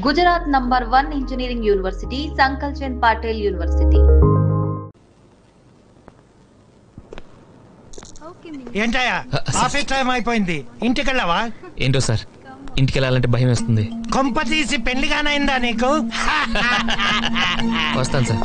Gujarat number 1 engineering university, Sankal Chand Patel university. ఏంటయ్యా office time అయిపోయింది, ఇంటికి వెళ్ళావా? ఏంటో సార్, ఇంటికి వెళ్ళాలంటే భయం వేస్తుంది. కొంప తీసి పెళ్లిగానైందా నీకు? వస్తాను sir.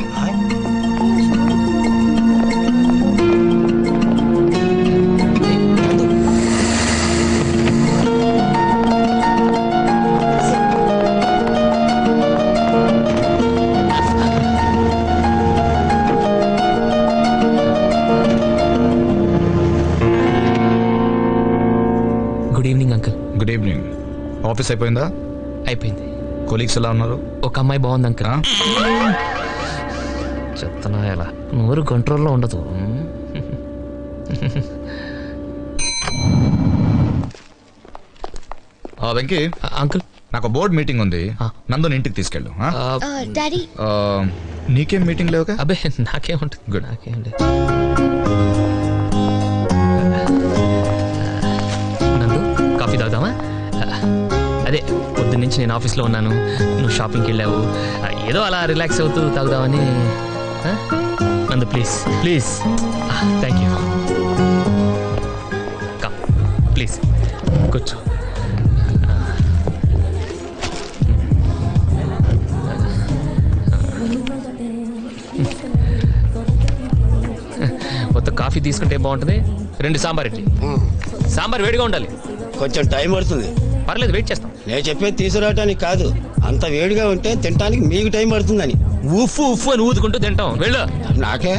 Good evening uncle. Good evening. Office అయిపోయిందా? అయిపోయింది. కొలీగ్స్ ఎలా ఉన్నారు? ఒక అమ్మాయి బాగుంది అంకుల్. చెప్తున్నా ఎలా, నోరు కంట్రోల్లో ఉండదు. వెంకీ అంకుల్, నాకు బోర్డ్ మీటింగ్ ఉంది, నందుని ఇంటికి తీసుకెళ్ళు. డాడీ నీకేం మీటింగ్ లేవుగా? అబ్బే నాకేముంటుంది. గుడ్, నాకేం లేదు. నందు, కాఫీ తాగుదామా? అదే పొద్దున్న నుంచి నేను ఆఫీస్లో ఉన్నాను, నువ్వు షాపింగ్కి వెళ్ళావు, ఏదో అలా రిలాక్స్ అవుతూ తాగుదామని. నందు please please. Thank you. Come please కూర్చో. కొత్త కాఫీ తీసుకుంటే బాగుంటుంది. 2 సాంబార్ ఇడ్లీ. సాంబార్ వేడిగా ఉండాలి. కొంచెం టైం పడుతుంది. పర్లేదు, వెయిట్ చేస్తాం. నేను చెప్పేది తీసుకురావటానికి కాదు, అంత వేడిగా ఉంటే తినడానికి మీకు టైం పడుతుందని. ఉఫ్ఫు ఉఫ్ఫు అని ఊదుకుంటూ తింటాం. వెళ్ళు. నాకే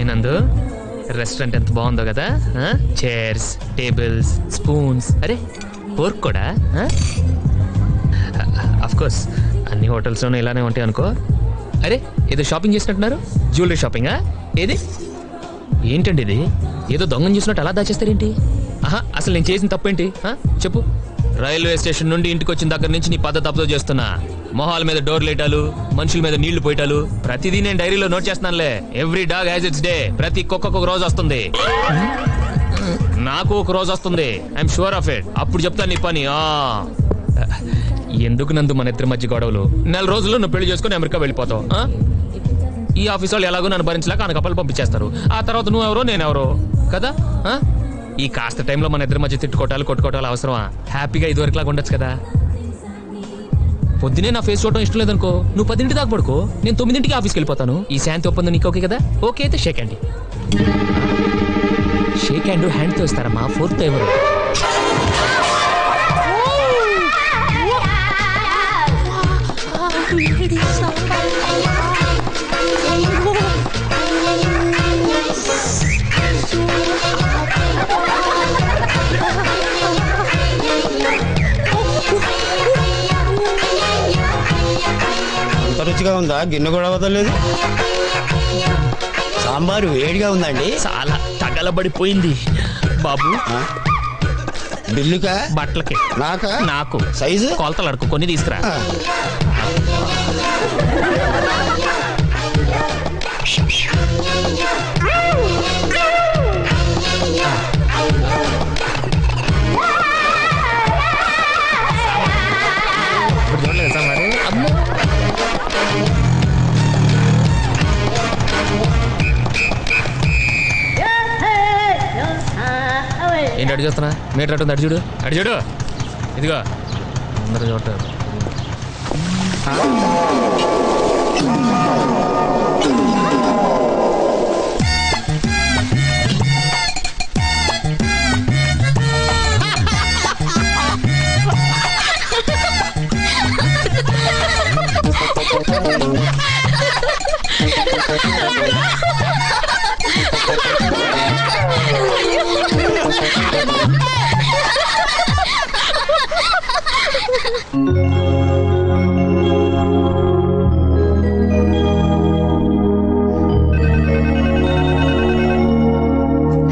ఏనందు, రెస్టారెంట్ ఎంత బాగుందో కదా. చైర్స్, టేబుల్స్, స్పూన్స్, అరే ఫోర్క్ కూడా. అఫ్ కోర్స్ అన్ని హోటల్స్లోనూ ఇలానే ఉంటాయి అనుకో. అరే ఏదో షాపింగ్ చేసినట్టున్నారు, జ్యువెలరీ షాపింగా? ఏది ఏంటండి ఇది? ఏదో దొంగను చూసినట్టు అలా దాచేస్తారేంటి? అసలు నేను చేసిన తప్పేంటి చెప్పు. రైల్వే స్టేషన్ నుండి ఇంటికి వచ్చిన దగ్గర నుంచి నీ పద్ధతి అబ్జర్వ్ చేస్తున్నా. మొహాల మీద డోర్ లైటాలు, మనుషుల మీద నీళ్లు పోయటాలు, ప్రతిదీ నేను డైరీలో నోట్ చేస్తున్నానులే. Every dog has its day. ప్రతి కుక్కకు ఒక రోజు వస్తుంది, నాకు ఒక రోజు వస్తుంది. I'm sure of it. అప్పుడు చెప్తాను నీ పని. ఎందుకు నందు మన ఇద్దరి మధ్య గొడవలు? 4 రోజుల్లో నువ్వు పెళ్లి చేసుకుని అమెరికా వెళ్ళిపోతావు. ఈ ఆఫీస్ వాళ్ళు ఎలాగో నన్ను భరించలేక అనకప్పలు పంపించేస్తారు. ఆ తర్వాత నువ్వెవరో నేనెవరో కదా. ఈ కాస్త టైంలో మన ఇద్దరి మధ్య తిట్టుకోవటాలు కొట్టుకోవటాలు అవసరమా? హ్యాపీగా ఇదివరకులాగా ఉండొచ్చు కదా. పొద్దునే నా ఫేస్ చూడటం ఇష్టం లేదనుకో, నువ్వు 10 దాకా పడుకో, నేను 9 ఆఫీస్కి వెళ్ళిపోతాను. ఈ శాంతి ఒప్పందం నీకు ఓకే కదా? ఓకే అయితే షేక్ హ్యాండ్. షేక్ హ్యాండ్ హ్యాండ్తో ఇస్తారమ్మా, ఫోర్త్తో ఎవరు? అంత రుచిగా ఉందా? గిన్నె కూడా వదలలేదు. సాంబారు వేడిగా ఉందండి. చాలా తగలబడిపోయింది బాబు. బిల్లుకా? బట్టలకి. నాకా? నాకు. సైజు? కొలతలు అడుకు, కొన్ని తీసుకురా. ఏంటి అడి చేస్తున్నా? మీటర్ అటు అడి చూడు, అడి చూడు. ఇదిగో అందరూ చూడటారు.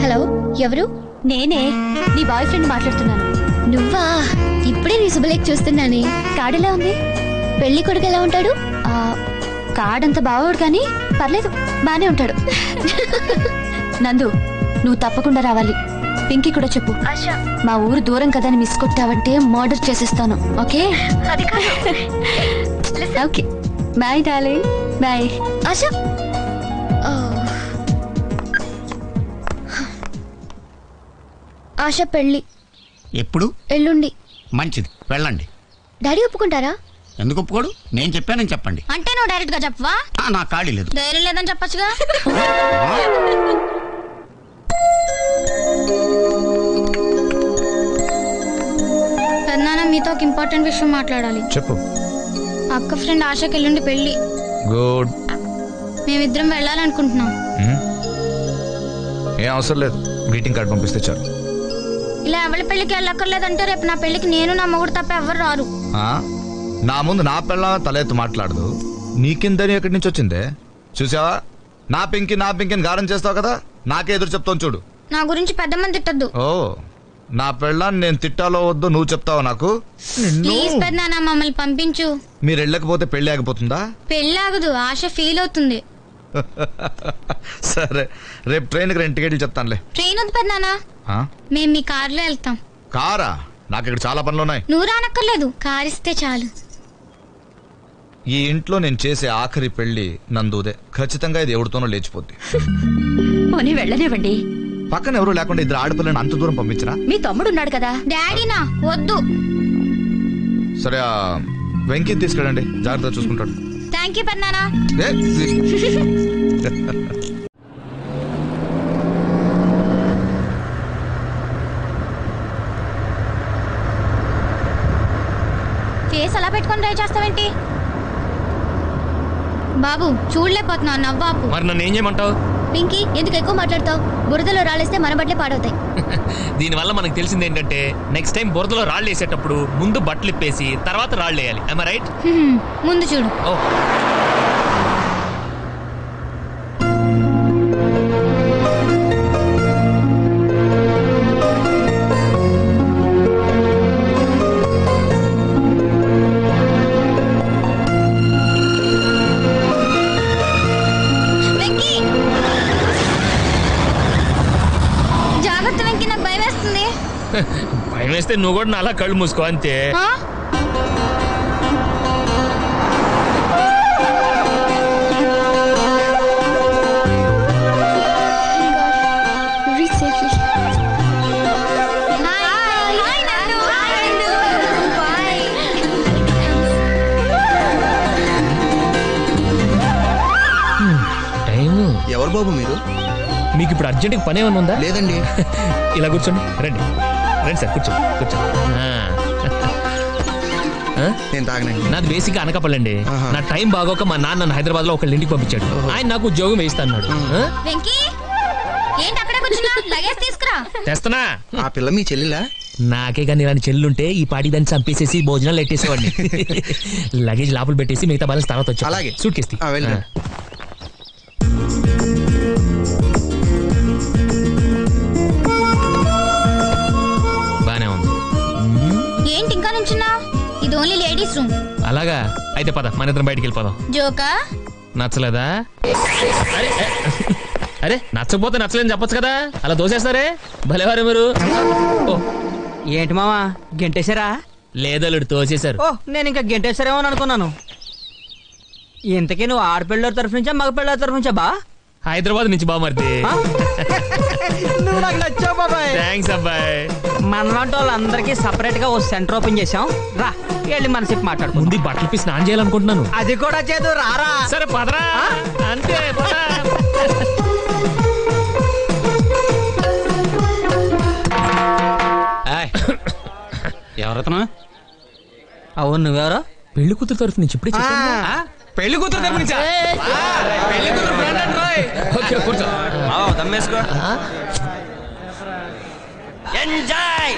హలో, ఎవరు? నేనే, నీ బాయ్ ఫ్రెండ్ మాట్లాడుతున్నాను. నువ్వా? ఇప్పుడే నీ శుభలేఖ చూస్తున్నానే. కార్డెలా ఉంది? పెళ్లి కొడుకు ఎలా ఉంటాడు? కార్డంత బాగోడు కానీ పర్లేదు, బానే ఉంటాడు. నందు, నువ్వు తప్పకుండా రావాలి. పింకీ కూడా చెప్పు. మా ఊరు దూరం కదా అని మిస్ కొట్టావంటే మర్డర్ చేసేస్తాను. Okay okay bye darling. Bye. Asha Asha పెళ్ళి ఎప్పుడు? ఎల్లుండి. మంచిది, వెళ్ళండి. డాడీ ఒప్పుకుంటారా? ఎందుకు ఒప్పుకోడు? నేను చెప్పానని చెప్పండి. అంటే నువ్వు డైరెక్ట్ గా చెప్పవా? నా ఖాళీ లేదు. ధైర్యం లేదని చెప్పచ్చుగా. పెద్దనాన్న మీతో ఒక ఇంపార్టెంట్ విషయం మాట్లాడాలి. చెప్పు. అక్క ఫ్రెండ్ ఆశకి ఎల్లుండి పెళ్ళి. గుడ్. మేమిద్దరం వెళ్ళాలనుకుంటున్నాం. ఏం అవసరం లేదు, గ్రీటింగ్ కార్డ్ పంపిస్తే చాలు. ఇలా ఎవరి పెళ్లికి వెళ్ళక్కర్లేదంటే రేపు నా పెళ్లికి నేను నా మొగుడు తప్ప ఎవరు రారు. నా ముందు నా పిల్ల తలెత్తు మాట్లాడదు. నీకిందని ఎక్కడి నుంచి వచ్చిందే? చూసావా, నా పింకిని గారం చేస్తావు కదా, నాకే ఎదురు చెప్తాను చూడు. నా గురించి పెద్ద మంది తిట్టద్దు. ఓ, నా పెళ్ళాన్ని నేను తిట్టాలో వద్దో నువ్వు చెప్తావు నాకు. ప్లీజ్ పెద్దనాన్న మమ్మల్ని పంపించు. మీరు వెళ్ళకపోతే పెళ్లి ఆగిపోతుందా? పెళ్లి ఆగదు, ఆశ ఫీల్ అవుతుంది. సరే, రేపు ట్రైన్కి 2 టికెట్లు చెప్తానులే. ట్రైన్ వద్దు పెద్దనాన్న, మేము మీ కార్లో వెళ్తాం. కారా? నాకు ఇక్కడ చాలా పనులు ఉన్నాయి. నువ్వు రానక్కర్లేదు, కార్ ఇస్తే చాలు. ఈ ఇంట్లో నేను చేసే ఆఖరి పెళ్లి నందుదే. ఖచ్చితంగా ఇది ఎవరితోనో లేచిపోద్ది. పోనీ వెళ్ళనివ్వండి. పక్కన ఎవరు లేకుండా 2 ఆడపిల్లని అంత దూరం పంపించరా? మీ తమ్ముడు ఉన్నాడు కదా. డాడీనా? వద్దు. సరే, వెంకీ తీసుకెళ్ళండి, జాగ్రత్తగా చూసుకుంటాడు. థ్యాంక్ యూ పెద్దనాన్న. ఫేస్ అలా పెట్టుకొని డ్రైవ్ చేస్తావేంటి బాబు? చూడలేకపోతున్నా, నవ్వాపు. మరి నన్ను ఏం చేయమంటావు? పింకీ, ఎందుకు ఎక్కువ మాట్లాడతావు? బురదలో రాళ్ళేస్తే మన బట్టలే పాడవుతాయి. దీనివల్ల మనకు తెలిసింది ఏంటంటే నెక్స్ట్ టైం బురదలో రాళ్ళు వేసేటప్పుడు ముందు బట్టలు ఇప్పేసి తర్వాత రాళ్ళు వేయాలి. am I right? ముందు చూడు. ఓ, వెంకీ, జాగ్రత్త వెంకీ, నాకు భయం వేస్తుంది. భయం వేస్తే నువ్వు కూడా నా అలా కళ్ళు మూసుకో అంతే. Reach safely. హాయ్ నందు. బాయ్. టైము. ఎవరు బాబు మీరు? మీకు ఇప్పుడు అర్జెంట్గా పని ఏమైనా ఉందా? లేదండి. ఇలా కూర్చోండి, రండి రండి సార్, కూర్చోండి కూర్చోండి. నేను తాగనండి. నాది బేసిక్ అనకాపల్లండి. నా టైం బాగోక మా నాన్న నన్ను హైదరాబాద్ లో ఒకళ్ళ ఇంటికి పంపించాడు. ఆయన నాకు ఉద్యోగం వేయిస్తా అన్నాడు. వెంకీ, ఏంటి అక్కడే కూర్చున్నా? లగేజ్ తీసుకురా. తెస్తనా? ఆ పిల్ల మీ చెల్లిలా? నాకే కానీ ఇలాంటి చెల్లుంటే ఈ పాటి దాన్ని చంపేసేసి భోజనాలు ఎట్టేసేవాడిని. లగేజ్ లోపల పెట్టేసి మిగతా బ్యాలెన్స్ తర్వాత వచ్చి అలాగే. సూట్ కేసి వెళ్ళండి. బానే ఉంది. ఏంటి ఇంకా నుంచున్నా? ఇది ఓన్లీ లేడీస్ రూమ్. అలాగా? అయితే పద, మన ఇద్దరం బయటికి వెళ్ళిపోదాం. జోకా? నచ్చలేదా? అరే నచ్చకపోతే నచ్చలేదని చెప్పొచ్చు కదా, అలా దోసేస్తారే భలేవారే మీరు. ఓ, ఏంటి మావా గెంటేశారా? లేదల్లుడు తోసేశారు. ఓ, నేను ఇంకా గెంటేశారేమో అనుకున్నాను. ఇంతకీ నువ్వు ఆడపిల్లల తరఫు నుంచా మగ పిల్లల తరఫు నుంచా బా? హైదరాబాద్ నుంచి బామర్ది. నువ్వు నాకు నచ్చావు బాబాయ్. థ్యాంక్స్ అబ్బాయి. మనలాంటి వాళ్ళందరికీ సపరేట్ గా ఓ సెంటర్ ఓపెన్ చేసాం. రా వెళ్ళి మన చెప్పి మాట్లాడు. ముందు బట్టలు పి స్నానం చేయాలనుకుంటున్నాను. అది కూడా చేదు, రారా. సరే పదరా. అంతే పద. ఎవరతను? అవును, నువ్వెవరో? పెళ్లి కూతురు తరఫు నుంచి ఇప్పుడే పెళ్లి కూతురు తరఫు నుంచా? ఓకే, కూర్చో. ఎంజాయ్.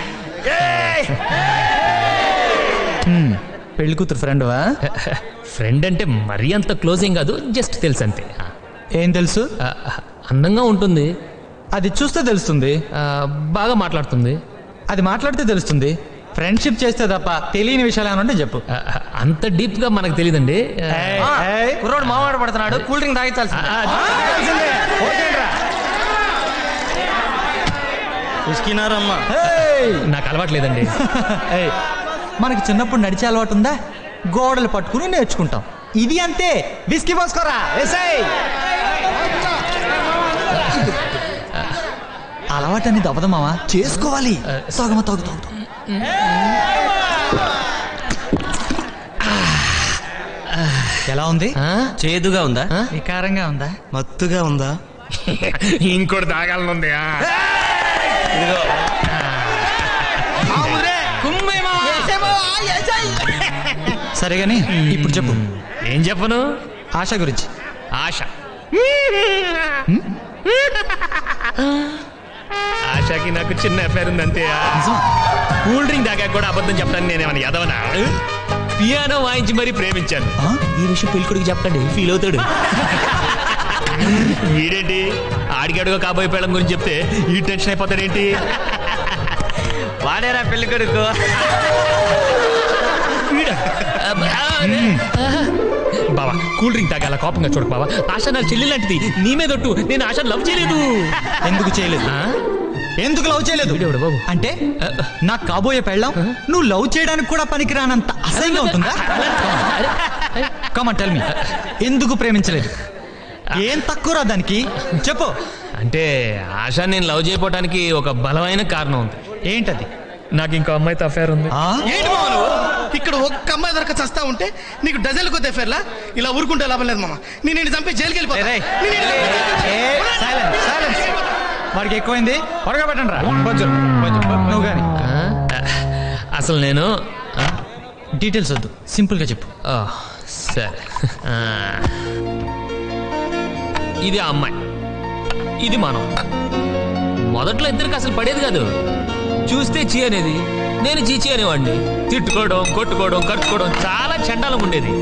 పెళ్లి కూతురు ఫ్రెండ్ వా? ఫ్రెండ్ అంటే మరీ అంత క్లోజ్ ఏం కాదు, జస్ట్ తెలుసు అంతే. ఏం తెలుసు? అందంగా ఉంటుంది. అది చూస్తే తెలుస్తుంది. బాగా మాట్లాడుతుంది. అది మాట్లాడితే తెలుస్తుంది. ఫ్రెండ్షిప్ చేస్తే తప్ప తెలియని విషయాలు ఏమైనా ఉంటే చెప్పు. అంత డీప్ గా మనకు తెలియదండి. కుర్రోడు మావాడు పడుతున్నాడు, కూల్ డ్రింక్ తాగించాల్సింది. విస్కినారమ్మా. నాకు అలవాట్లేదండి. ఏయ్, మనకి చిన్నప్పుడు నడిచే అలవాటు ఉందా? గోడలు పట్టుకుని నేర్చుకుంటాం. ఇది అంతే. విస్కీ పోసుకోరా. అలవాటు అనేది అవ్వదు మావా, చేసుకోవాలి. తాగమా, తాగు తాగు. ఎలా ఉంది? చేదుగా ఉందా? వికారంగా ఉందా? మత్తుగా ఉందా? ఇంకోటి తాగాలనుంది. సరే గాని ఇప్పుడు చెప్పు. ఏం చెప్పను? ఆశ గురించి. ఆశ ఆశకి నాకు చిన్న అఫైర్ ఉంది అంతే. కూల్ డ్రింక్ దాకా కూడా అబద్ధం చెప్పడానికి నేనేమన్నా ఎదవనా? పియానో వాయించి మరీ ప్రేమించాను. ఈ విషయం పెళ్ళికొడికి చెప్పండి, ఫీల్ అవుతాడు. వీడేంటి ఆడిగాడుగా కాబోయే పెళ్ళం గురించి చెప్తే ఈ టెన్షన్ అయిపోతాడేంటి? వాడేరా పెళ్ళికొడుకు. బావా కూల్ డ్రింక్ తాగాల కోపంగా చూడకు బావా. ఆశ నా చెల్లి లాంటిది, నీ మీదొట్టు. నేను ఆశ లవ్ చేయలేదు. ఎందుకు చేయలేదు? ఎందుకు లవ్ చేయలేదు బాబు? అంటే నాకు కాబోయే పెళ్ళాం నువ్వు లవ్ చేయడానికి కూడా పనికిరానంత అసహ్యంగా ఉంటుందా? కమాన్ టెల్ మీ, ఎందుకు ప్రేమించలేదు? ఏం తక్కువరా దానికి? చెప్పు. అంటే ఆశ నేను లవ్ చేయకపోవడానికి ఒక బలమైన కారణం ఉంది. ఏంటది? నాకు ఇంకో అమ్మాయితో అఫేర్ ఉంది. ఏంటి మామ నువ్వు ఇక్కడ ఒక్క అమ్మాయి దొరక చస్తా ఉంటే నీకు డజన్లు కొద్ది అఫేర్లా? ఇలా ఊరుకుంటే లాభం లేదు మామ. నేను చంపి జైలుకి వెళ్ళిపోతా. వాడికి ఎక్కువైంది, త్వరగా పెట్టండి రా. నువ్వు కానీ అసలు నేను డీటెయిల్స్ వద్దు, సింపుల్ గా చెప్పు. సరే, ఇది ఆ అమ్మాయి, ఇది మనం. మొదట్లో ఇద్దరికి అసలు పడేది కాదు. చూస్తే చీ అనేది, నేను చీచి అనేవాడిని. తిట్టుకోవడం, కొట్టుకోవడం, కట్టుకోవడం చాలా చండాలం ఉండేది.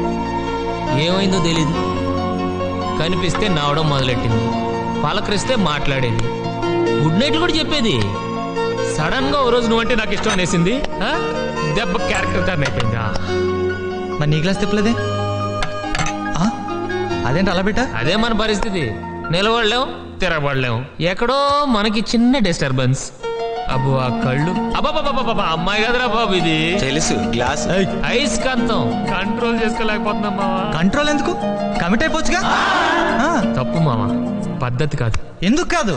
ఏమైందో తెలీదు, కనిపిస్తే నవ్వడం మొదలెట్టింది, పలకరిస్తే మాట్లాడేది, గుడ్ నైట్లు కూడా చెప్పేది. సడన్ గా ఓ రోజు నువ్వంటే నాకు ఇష్టం అనేసింది. దెబ్బ క్యారెక్టర్ టర్న్ అయిపోయింది. మరి నీ గ్లాస్ తిప్పలేదే? అదేంటి అలా పెట్టా? అదే మన పరిస్థితి. నిలబడలేం, తిరగబడలేం. ఎక్కడో మనకి చిన్న డిస్టర్బెన్స్. అబ్బో ఆ కళ్ళు, అబ్బాబాబా అమ్మాయి కదరా బాబు ఇది. తెలుసు, గ్లాస్ ఐస్కాంతం కంట్రోల్ చేసుకోలేకపోతున్నాం మావా. కంట్రోల్ ఎందుకు? కమిట్ అయిపోవచ్చుగా. తప్పు మావా, పద్ధతి కాదు. ఎందుకు కాదు?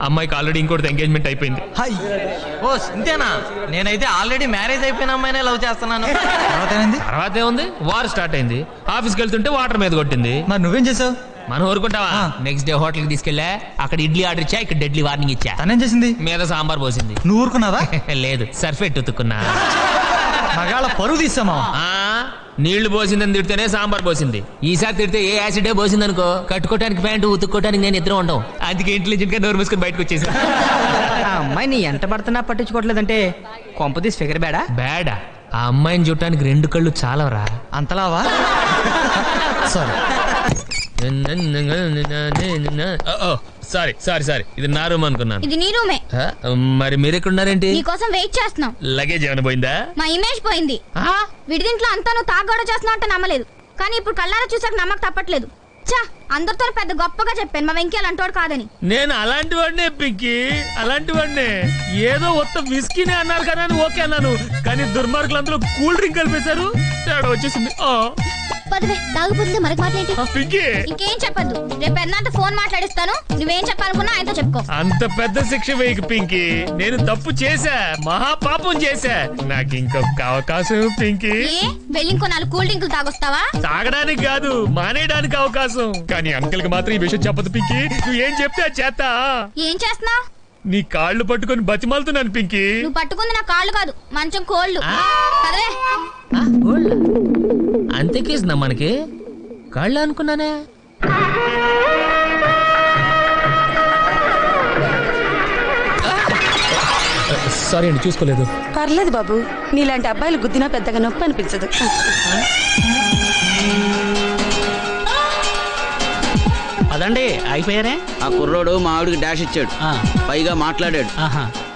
అమ్మాయికి ఆల్రెడీ ఇంకోటి ఎంగేజ్మెంట్ అయిపోయింది. ఓ ఇంతేనా? నేనైతే ఆల్రెడీ మ్యారేజ్ అయిపోయిన అమ్మాయినే లవ్ చేస్తున్నాను. తర్వాత ఏముంది, వార్ స్టార్ట్ అయింది. ఆఫీస్కి వెళ్తుంటే వాటర్ మీద కొట్టింది. మరి నువ్వేం చేసావు? మనం ఊరుకుంటావా? నెక్స్ట్ డే హోటల్ కి తీసుకెళ్ళా, అక్కడ ఇడ్లీ ఆర్డర్ ఇచ్చా, ఇక్కడ డెడ్లీ వార్నింగ్ ఇచ్చా. తనేం చేసింది? మీద సాంబార్ పోసింది. నువ్వు ఊరుకున్నావా? లేదు, సర్ఫెట్ ఉతుక్కున్నా. మగాళ్ళ పరువు తీసామా? నీళ్లు పోసిందని తిడితేనే సాంబార్ పోసింది. ఈసారి తిడితే ఏ యాసిడే పోసింది అనుకో, కట్టుకోవడానికి ప్యాంటు, ఉతుక్కోవడానికి నేను ఇద్దరు ఉండవు. అందుకే ఇంటెలిజెంట్ గా నోరు మూసుకొని బయటకు వచ్చేసి. ఆ అమ్మాయి నీ ఎంట పడుతున్నా పట్టించుకోవట్లేదంటే కొంపదీసి ఫిగర్ బ్యాడా? బ్యాడా? ఆ అమ్మాయిని చూడటానికి 2 కళ్ళు చాలవరా? అంతలావా? సారీ సారీ సారీ సారీ, ఇది నా రూమ్ అనుకున్నాను. ఇది నీ రూమే. మరి మీరెక్కడున్నారేంటి? నీకోసం వెయిట్ చేస్తున్నాం. లగేజ్ ఏమైనా పోయిందా? మా ఇమేజ్ పోయింది. విడిదింట్లో అంతా నువ్వు తాగడ చేస్తున్నా అంటే నమ్మలేదు, కానీ ఇప్పుడు కళ్ళారా చూసాక నమ్మక తప్పట్లేదు. చా, అందరితో పెద్ద గొప్పగా చెప్పాను మా వెంకీ అలాంటోడు కాదని. నేను అలాంటి వాడినే పింకి, అలాంటి వాడినే. ఏదో ఒక్క విస్కీనే అన్నారు కదా అని ఓకే అన్నాను, కానీ దుర్మార్గులు అందులో కూల్ డ్రింక్ కలిపేశారు, తేడా వచ్చేసింది. పదవే, తాగుపోతుంది మనకి మాట్లాడి. పింకి ఇంకేం చెప్పద్దు, రేపు ఎన్నంత ఫోన్ మాట్లాడిస్తాను. నువ్వేం చెప్పాలనుకున్నా ఆయనతో చెప్పుకో. అంత పెద్ద శిక్ష వేయకు పింకి, నేను తప్పు చేశా, మహాపాపం చేశా. నాకు ఇంకొక అవకాశం పింకి. వెళ్ళి ఇంకో 4 కూల్ డ్రింకులు తాగొస్తావా? తాగడానికి కాదు, మానేయడానికి అవకాశం. కానీ అంకుల్ కి మాత్రం ఈ విషయం చెప్పదు పింకి. నువ్వు ఏం చెప్తే అది చేస్తా. ఏం చేస్తున్నావు? నీ కాళ్ళు పట్టుకొని బతిమాలుతున్నాను పింకి. నువ్వు పట్టుకుంది నా కాళ్ళు కాదు, మంచం కోళ్ళు. కదలే. అంతే కేసునా మనకి? కాళ్ళు అనుకున్నానే. సారీ అండి, చూసుకోలేదు. పర్లేదు బాబు, నీలాంటి అబ్బాయిలు గుద్దినా పెద్దగా నొప్పి అనిపించదు. అదండి అయిపోయారే. ఆ కుర్రోడు మా ఆవిడికి డాష్ ఇచ్చాడు, పైగా మాట్లాడాడు.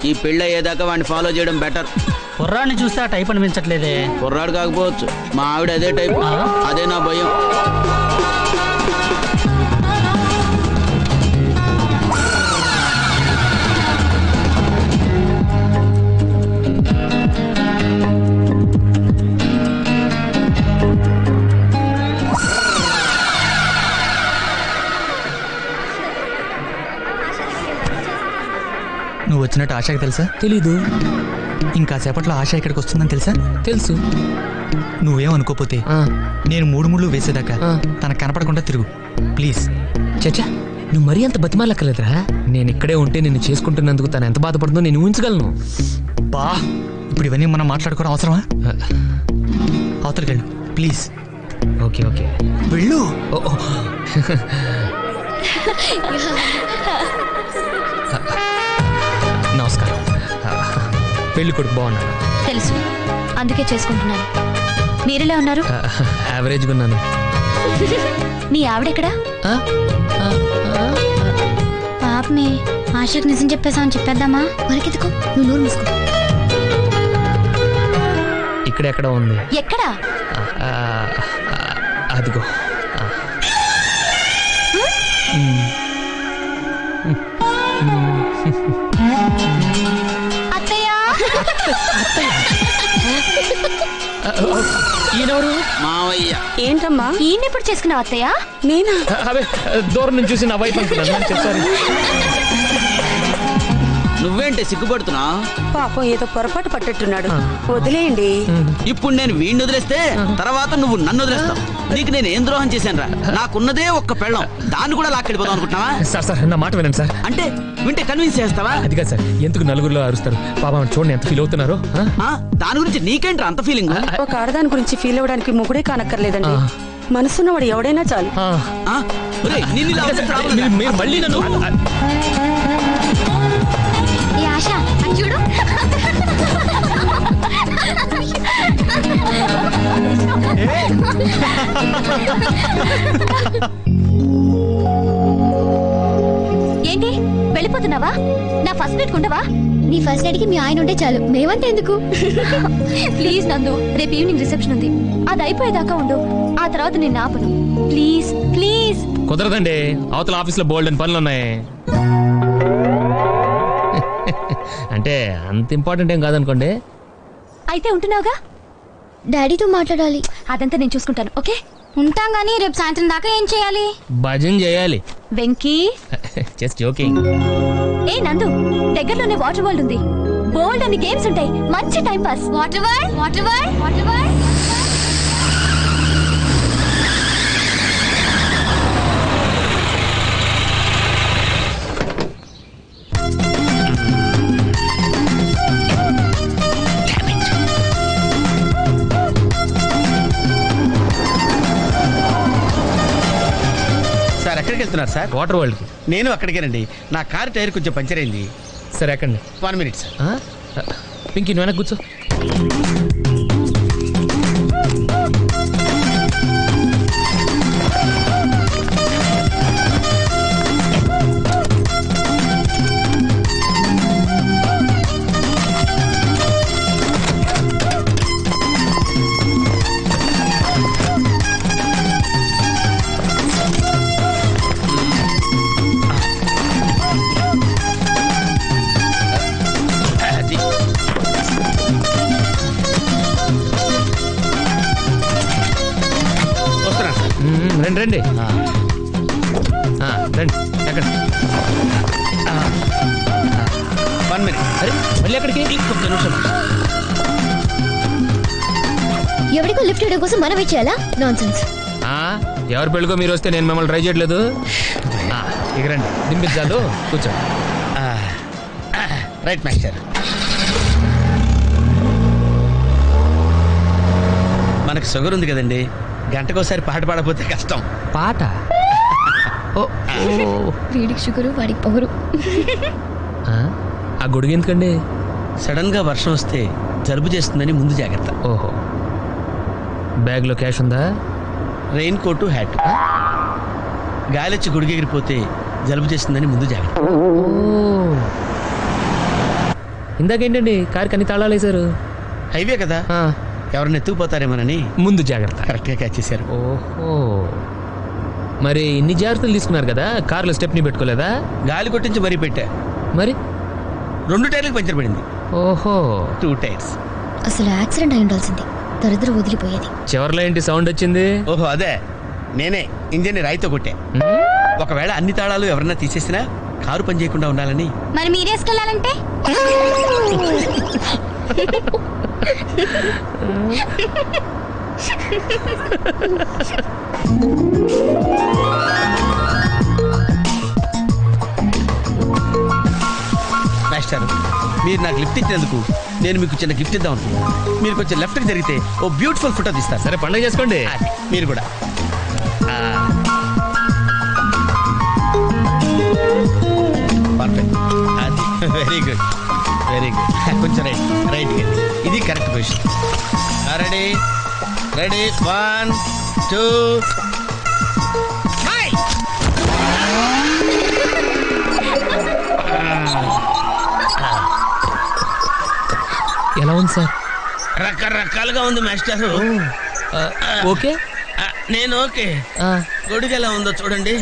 ఈ పెళ్ళి అయ్యేదాకా వాడిని ఫాలో చేయడం బెటర్. కుర్రాడిని చూస్తే ఆ టైప్ అనిపించట్లేదే. కుర్రాడు కాకపోవచ్చు, మా ఆవిడ అదే టైప్. అదే నా భయం. మాట ఆశకి తెలుసా? తెలీదు. ఇంకా సేపట్లో ఆశ ఇక్కడికి వస్తుందని తెలుసా? తెలుసు. నువ్వేమనుకోపోతే నేను 3 ముళ్ళు వేసేదాకా తనకు కనపడకుండా తిరుగు ప్లీజ్. చచ్చా, నువ్వు మరీ అంత బతిమాలక్కర్లేదురా. నేను ఇక్కడే ఉంటే నిన్ను చేసుకుంటున్నందుకు తను ఎంత బాధపడుతుందో నేను ఊహించగలను. బా, ఇప్పుడు ఇవన్నీ మనం మాట్లాడుకోవడం అవసరమా? అవతలికి వెళ్ళు ప్లీజ్. ఓకే ఓకే వెళ్ళు. నమస్కారం. పెళ్లి కొడుకు బాగున్నాను. తెలుసు, అందుకే చేసుకుంటున్నాను. మీరెలా ఉన్నారు? యావరేజ్గా ఉన్నాను. నీ ఆవిడెక్కడా? పాపమే, ఆశకు నిజం చెప్పేసామని చెప్పేద్దామా? మనకెందుకు, నువ్వు నోరు మూసుకో. ఇక్కడెక్కడ ఉంది? ఎక్కడా? అదిగో. ఈయనెవరు? మావయ్య. ఏంటమ్మా ఈయనెప్పుడు చేసుకున్నావు అత్తయ్య? నేనా? అవే దూరం నుంచి చూసి నా వైఫ్ అనుకున్నాను. చెప్పారు. నువ్వేంటి సిగ్గుపడుతున్నా? పాపం ఏదో పొరపాటు పట్టట్టున్నాడు, వదిలేయండి. ఇప్పుడు నేను వీడిని వదిలేస్తే తర్వాత నువ్వు నన్ను వదిలేస్తావు. నీకు నేను ఏం ద్రోహం చేశాను రా? నాకున్నదే ఒక్క పెళ్ళం, దాన్ని కూడా లాక్కెళ్ళిపోదాం అనుకుంటున్నావా? సార్ సార్ నా మాట వినండి సార్. అంటే వింటే కన్విన్స్ చేస్తావా? అది కాదు సార్, ఎందుకు నలుగురిలో అరుస్తారు? పాపం చూడండి ఎంత ఫీల్ అవుతున్నారో. దాని గురించి నీకేంట్రా అంత ఫీలింగ్? ఒక ఆడదాని గురించి ఫీల్ అవ్వడానికి మొగుడే కానక్కర్లేదండి, మనసున్నవాడు ఎవడైనా చాలు. మీరు మళ్ళీ నన్ను ఆశ అది చూడు. ఏంటి వెళ్ళిపోతున్నావా? నా ఫస్ట్ నైట్ ఉండవా? నీ ఫస్ట్ నైట్ కి మీ ఆయన ఉంటే చాలు, మేమంటే ఎందుకు? ప్లీజ్ నందు, రేపు ఈవినింగ్ రిసెప్షన్ ఉంది, అది అయిపోయేదాకా ఉండు. ఆ తర్వాత నేను ఆపను. Please please. కుదరదండి, అవతల ఆఫీస్లో బోల్డ్ అని పనులు ఉన్నాయి. అంటే అంత ఇంపార్టెంట్ ఏం కాదనుకోండి. అయితే ఉంటున్నావుగా? డాడీతో మాట్లాడాలి. అదంతా నేను చూసుకుంటాను. ఓకే, ఉంటాం గానీ రేపు సాయంత్రం దాకా ఏం చేయాలి? భజన చేయాలి. Venky, just joking. ఏ నందు, దగ్గరలోనే వాటర్ వరల్డ్ ఉంది, బోల్డ్ అని గేమ్స్ ఉంటాయి, మంచి time pass. Water world, water world, water world. Sir ఎక్కడికి వెళ్తున్నారు సార్? వాటర్ వరల్డ్కి. నేను అక్కడికేనండి, నా కార్ టైర్ కొంచెం పంచర్ అయింది. సరే ఎక్కండి. 1 మినిట్ సార్. పింకీ నువ్వు వెనక్కి కూర్చో. రండి రండి రండి. ఎక్కడ? 1 మినిట్. అరే మళ్ళీ ఎక్కడికి? ఒక్క నిమిషం. ఎవరికో లిఫ్ట్ చేయడం కోసం మనం ఇచ్చేయాలా? నాన్సెన్స్. ఎవరి పెళ్ళికో మీరు వస్తే నేను మిమ్మల్ని ట్రై చేయట్లేదు. ఇక రండి, దింపించాలు, కూర్చో. Right master. మనకు షుగర్ ఉంది కదండి, గంటకోసారి పాట పాడపోతే కష్టం. పాట? వీడికి షుగరు, వాడికి పొగరు. ఆ గొడుగు ఎందుకండి? సడన్ గా వర్షం వస్తే జలుబు చేస్తుందని ముందు జాగ్రత్త. ఓహో, బ్యాగ్లో క్యాష్ ఉందా? Rain coat, hat. గాలిచ్చి గుడిగెగిరిపోతే జలుబు చేస్తుందని ముందు జాగ్రత్త. ఇందాకేంటండి కారుకి అన్ని తాళాలు వేశారు? హైవే కదా, ఎవరిని ఎత్తుకుపోతారేమోనని ముందు జాగ్రత్త. కరెక్ట్గా క్యాచ్ చేశారు. ఓహో, మరి ఇన్ని జాగ్రత్తలు తీసుకున్నారు కదా, కార్లో స్టెప్ని పెట్టుకోలేదా? గాలి కొట్టించి మరీ పెట్టా. మరి 2 టైర్లకు పంచర్ పడింది. ఓహో, 2 టైర్స్. అసలు యాక్సిడెంట్ అయి ఉండాల్సింది, దరిద్రం వదిలిపోయేది. చివర్లో ఏంటి సౌండ్ వచ్చింది? ఓహో అదే, నేనే ఇంజన్ రాయితో కొట్టా. ఒకవేళ అన్ని తాళాలు ఎవరన్నా తీసేసినా కారు పని చేయకుండా ఉండాలని. మరి మీరేసుకెళ్ళాలంటే మాస్టర్, మీరు నాకు లిఫ్ట్ ఇచ్చినందుకు నేను మీకు చిన్న గిఫ్ట్ ఇద్దాం అనుకున్నాను. మీరు కొంచెం లెఫ్ట్కి జరిగితే ఓ బ్యూటిఫుల్ ఫోటో తీస్తారు. సరే పండుగ చేసుకోండి. మీరు కూడా పర్ఫెక్ట్. అది వెరీ గుడ్, వెరీ గుడ్. కొంచెం రైట్ ఇది కరెక్ట్ పొజిషన్. Ready ready 1 2. ఎలా ఉంది సార్? రకరకాలుగా ఉంది మాస్టర్. ఓకే, నేను ఓకే. గొడుగు ఎలా ఉందో చూడండి.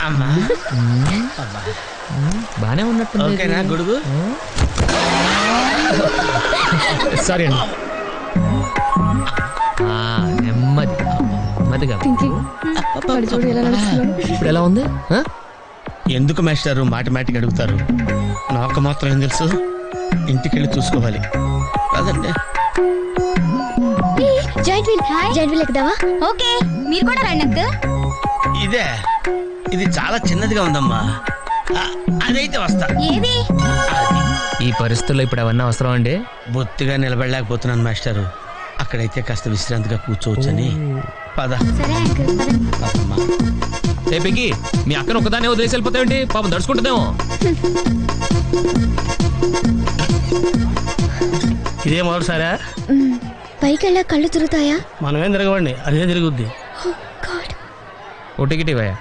అమ్మా బానే ఉన్నట్టు. ఓకేనా గొడుగు? సారీ అండి. నెమ్మది నెమ్మదిగా. ఇప్పుడు ఎలా ఉంది? ఎందుకు మాస్టారు మాటిమాటికి అడుగుతారు? నాకు మాత్రం ఏం తెలుసు, ఇంటికి వెళ్ళి చూసుకోవాలి కదండి. Joint wheel ఎక్కుదావా? ఓకే, మీరు కూడా రండి అంకుల్. ఇదే, ఇది చాలా చిన్నదిగా ఉందమ్మా. అదైతే వస్తా. ఏది? ఈ పరిస్థితుల్లో ఇప్పుడు అవన్నీ అవసరం అండి? బొత్తిగా నిలబడలేకపోతున్నాను మాస్టారు. అక్కడైతే కాస్త విశ్రాంతిగా కూర్చోవచ్చని. పద. సరే అంకుల్, పదమ్మా. ఏ పెగ్గి, మీ అక్కను ఒకదానే వదిలేసి వెళ్ళిపోతాయండి, పాపం దడుచుకుంటుందేమో. ఇదే మొదటిసారా? పైకి వెళ్ళా కళ్ళు తిరుగుతాయా? మనమేం తిరగవండి, అదే తిరుగుద్ది. ఓ టికెట్ ఇవ్వయా.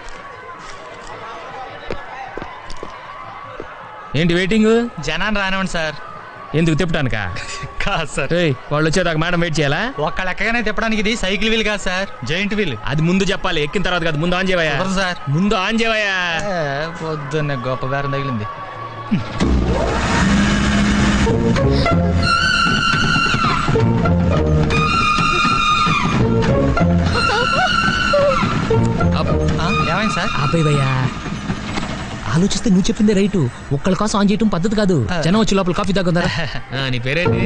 ఏంటి వెయిటింగ్? జనాన్ని రానివ్వండి సార్. ఎందుకు తిప్పటానికా? కాదు సార్, వాళ్ళు వచ్చేదాకా మేడం వెయిట్ చేయాలా? ఒక్క లెక్కగానే తిప్పడానికి ఇది సైకిల్ వీల్ కాదు సార్, జాయింట్ వీల్. అది ముందు చెప్పాలి, ఎక్కిన తర్వాత కాదు. ముందు ఆన్ చేయవయ్యా సార్, ముందు ఆన్ చేయవయ్యా. పొద్దున్నే గొప్ప బేరం తగిలింది. ఏమైంది సార్? ఆపేవయ్యా. ఆలోచిస్తే నువ్వు చెప్పిందే రైటు. ఒక్కళ్ళ కోసం ఆన్ చేయటం పద్ధతి కాదు. జనం వచ్చి లోపల కాఫీ తాగుందా? నీ పేరేంటి?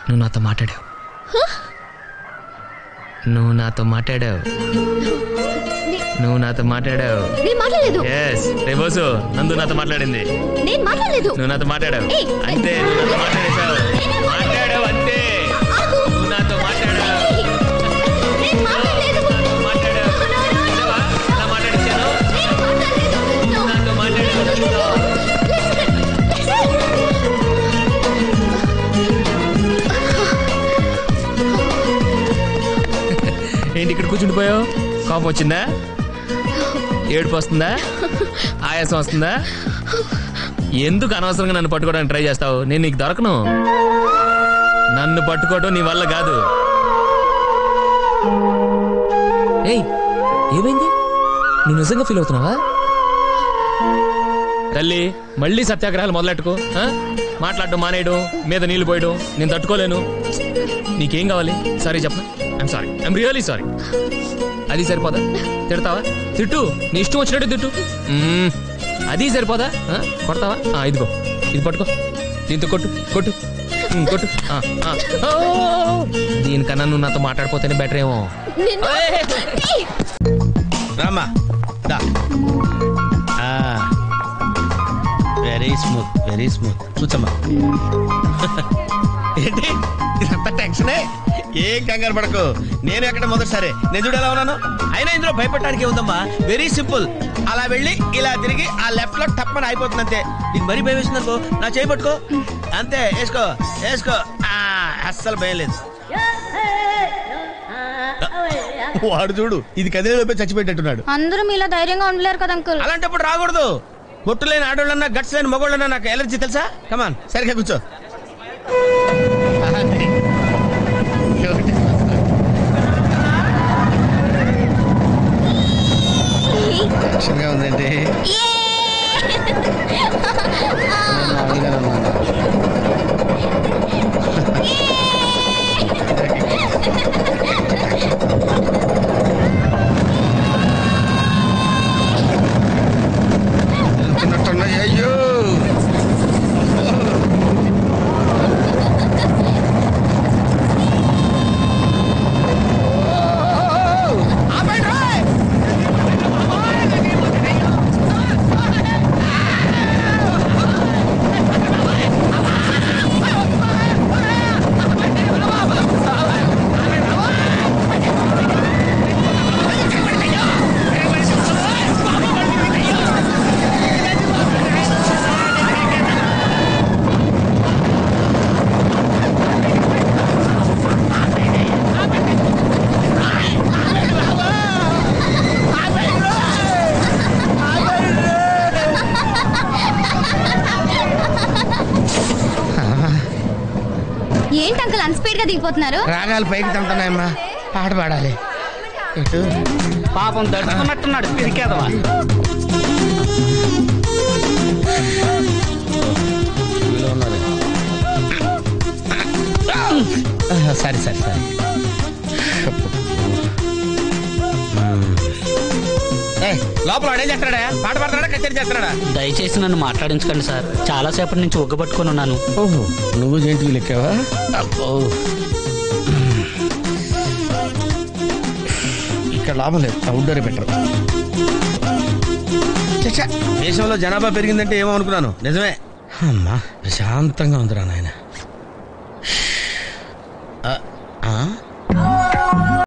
నువ్వు నాతో మాట్లాడావు. నువ్వు నాతో మాట్లాడావు. నువ్వు నాతో మాట్లాడావు. రేబోసు నందు నాతో మాట్లాడింది. నువ్వు నాతో మాట్లాడావు అంతే. నువ్వు నాతో మాట్లాడేశావు. మాట్లాడావు అంతే. నువ్వు నాతో మాట్లాడావు. ఏంటి ఇక్కడ కూర్చుండిపోయావు? కోపం వచ్చిందా? ఏడుపు వస్తుందా? ఆయాసం వస్తుందా? ఎందుకు అనవసరంగా నన్ను పట్టుకోవడానికి ట్రై చేస్తావు? నేను నీకు దొరకను. నన్ను పట్టుకోవడం నీ వల్ల కాదు. ఏయ్, ఏమైంది? నువ్వు నిజంగా ఫీల్ అవుతున్నావా? తల్లి, మళ్ళీ సత్యాగ్రహాలు మొదలెట్టుకో. మాట్లాడడం మానేయడం, మీద నీళ్లు పోయడం నేను తట్టుకోలేను. నీకేం కావాలి? సారీ చెప్పనా? I'm sorry, I'm really sorry. అది సరిపోదా? తిడతావా? తిట్టు, నీ ఇష్టం వచ్చినట్టు తిట్టు. అది సరిపోదా? కొడతావా? ఇదిగో, ఇది పట్టుకో, దీంతో కొట్టు కొట్టు కొట్టు. దీనికన్నా నువ్వు నాతో మాట్లాడిపోతేనే బెటర్ ఏమో. Rama, very smooth, very smooth. కూర్చోమ్మా. ఏంటి ఇదంతా టెన్షనే? ఏం కంగారు పడకు. నేను ఎక్కడ మొదటిసారి నేను చూడు ఎలా ఉన్నాను. అయినా ఇందులో భయపడడానికి ఉందమ్మా. Very simple. అలా వెళ్ళి ఇలా తిరిగి ఆ లెఫ్ట్ లో టప్పని అయిపోతుంది అంతే. నీకు మరీ భయం వేసింది అనుకో, నా చేయి పట్టుకో అంతే. వేసుకో వేసుకో. అస్సలు భయం లేదు. వాడు చూడు ఇది కదిలేలోపే చచ్చిపెట్టేట్టున్నాడు. అందరూ మీలా ధైర్యంగా ఉండలేరు కదా అంకుల్. అలాంటప్పుడు రాకూడదు. బొట్టు లేని ఆడోళ్ళన్నా గట్స్ లేని మగోళ్ళన్నా నాకు ఎలర్జీ తెలుసా. కమాన్ సరిగ్గా కూర్చో. టెన్షన్గా ఉందండి. అయ్యో ఏంటి అంకుల్ అన్స్పీడ్ గా దిగిపోతున్నారు? రాగాలు పైకి తంటున్నాయమ్మా, పాట పాడాలి. పాపం దడుచుకున్నట్టున్నాడు పిరికేదవా. సరే సరే సరే లోపల వాడేం చేస్తాడా? పాట పాడతాడా కచేరీ చేస్తాడా? దయచేసి నన్ను మాట్లాడించకండి సార్, చాలా సేపటి నుంచి ఒగ్గబట్టుకొని ఉన్నాను. ఓహో నువ్వు జేంటివి లెక్కావా? ఇక్కడ లాభం లేదు, అవుట్డోరే బెటర్. దేశంలో జనాభా పెరిగిందంటే ఏమో అనుకున్నాను, నిజమే. అమ్మా ప్రశాంతంగా ఉందిరా నాయన.